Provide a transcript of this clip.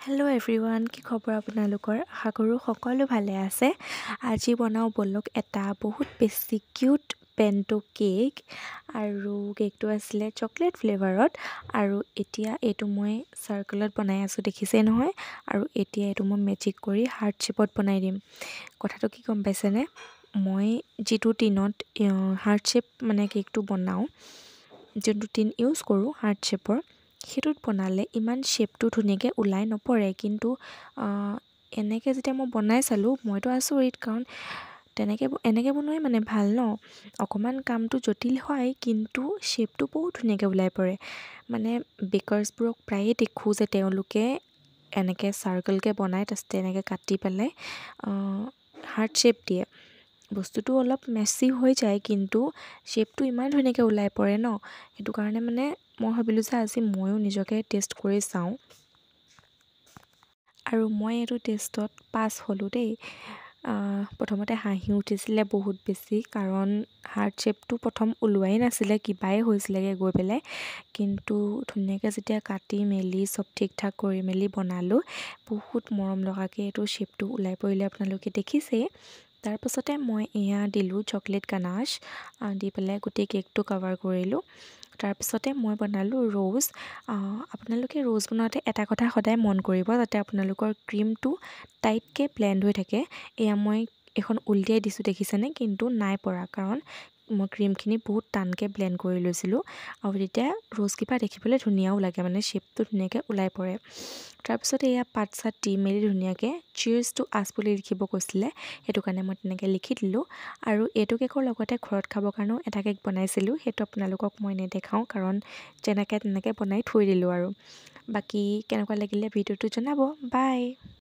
Hello' everyone, কি খবৰ আপোনালোকৰ? আশা কৰোঁ সকলো ভালে আছে। আজি বনাওঁ ব'লক এটা বহুত বেছি কিউট পেণ্টো কেক। আৰু কেকটো আছিলে চকলেট ফ্লেভাৰত। আৰু এতিয়া এইটো মই চাৰ্কলত বনাই আছোঁ, দেখিছেই নহয়। আৰু এতিয়া এইটো মই মেজিক কৰি হাৰ্ট শ্বেপত বনাই দিম। কথাটো কি গম পাইছেনে? মই যিটো টিনত হাৰ্ট শ্বেপ মানে কেকটো বনাওঁ, যোনটো টিন ইউজ কৰোঁ হাৰ্ট শ্বেপৰ, সেইটোত বনালে ইমান শ্বেপটো ধুনীয়াকৈ ওলাই নপৰে। কিন্তু এনেকৈ যেতিয়া মই বনাই চালোঁ, মইতো আচৰিত, কাৰণ এনেকৈ বনোৱাই মানে ভাল ন। অকণমান কামটো জটিল হয়, কিন্তু শ্বেপটো বহুত ধুনীয়াকৈ ওলাই পৰে। মানে বেকাৰ্ছবোৰক প্ৰায়ে দেখোঁ যে তেওঁলোকে এনেকৈ চাৰ্কলকৈ বনাই, তাৰপিছতে এনেকৈ কাটি পেলাই হাৰ্ট শ্বেপ দিয়ে। বস্তুটো অলপ মেচি হৈ যায়, কিন্তু শ্বেপটো ইমান ধুনীয়াকৈ ওলাই পৰে ন। সেইটো কাৰণে মানে মই ভাবিলোঁ যে আজি ময়ো নিজকে টেষ্ট কৰি চাওঁ। আৰু মই এইটো টেষ্টত পাছ হ'লোঁ দেই। প্ৰথমতে হাঁহি উঠিছিলে বহুত বেছি, কাৰণ হাৰ্ট শ্বেপটো প্ৰথম ওলোৱাই নাছিলে, কিবাই হৈছিলেগৈ গৈ পেলাই। কিন্তু ধুনীয়াকৈ যেতিয়া কাটি মেলি চব ঠিক ঠাক কৰি মেলি বনালোঁ, বহুত মৰম লগাকৈ এইটো শ্বেপটো ওলাই পৰিলে, আপোনালোকে দেখিছেই। তাৰপাছতে মই এয়া দিলোঁ চকলেট গানাছ দি পেলাই গোটেই কেকটো কভাৰ কৰিলোঁ। তাৰপিছতে মই বনালোঁ ৰ'জ। আপোনালোকে ৰ'জ বনাওঁতে এটা কথা সদায় মন কৰিব, যাতে আপোনালোকৰ ক্ৰীমটো টাইটকৈ ব্লেণ্ড হৈ থাকে। এয়া মই এখন উলিয়াই দিছোঁ, দেখিছেনে? কিন্তু নাই পৰা, কাৰণ মই ক্ৰীমখিনি বহুত টানকৈ ব্লেণ্ড কৰি লৈছিলোঁ। আৰু তেতিয়া ৰ'জকেইটা দেখিবলৈ ধুনীয়াও লাগে, মানে শ্বেপটো ধুনীয়াকৈ ওলাই পৰে। তাৰপিছত এয়া পাত চাত দি মেলি ধুনীয়াকৈ চিয়াৰ্ছ টু আছ বুলি লিখিব কৈছিলে, সেইটো কাৰণে মই তেনেকৈ লিখি দিলোঁ। আৰু এইটো কেকৰ লগতে ঘৰত খাবৰ কাৰণেও এটা কেক বনাইছিলোঁ, সেইটো আপোনালোকক মই নেদেখাওঁ, কাৰণ যেনেকৈ তেনেকৈ বনাই থৈ দিলোঁ। আৰু বাকী কেনেকুৱা লাগিলে ভিডিঅ'টো জনাব। বাই।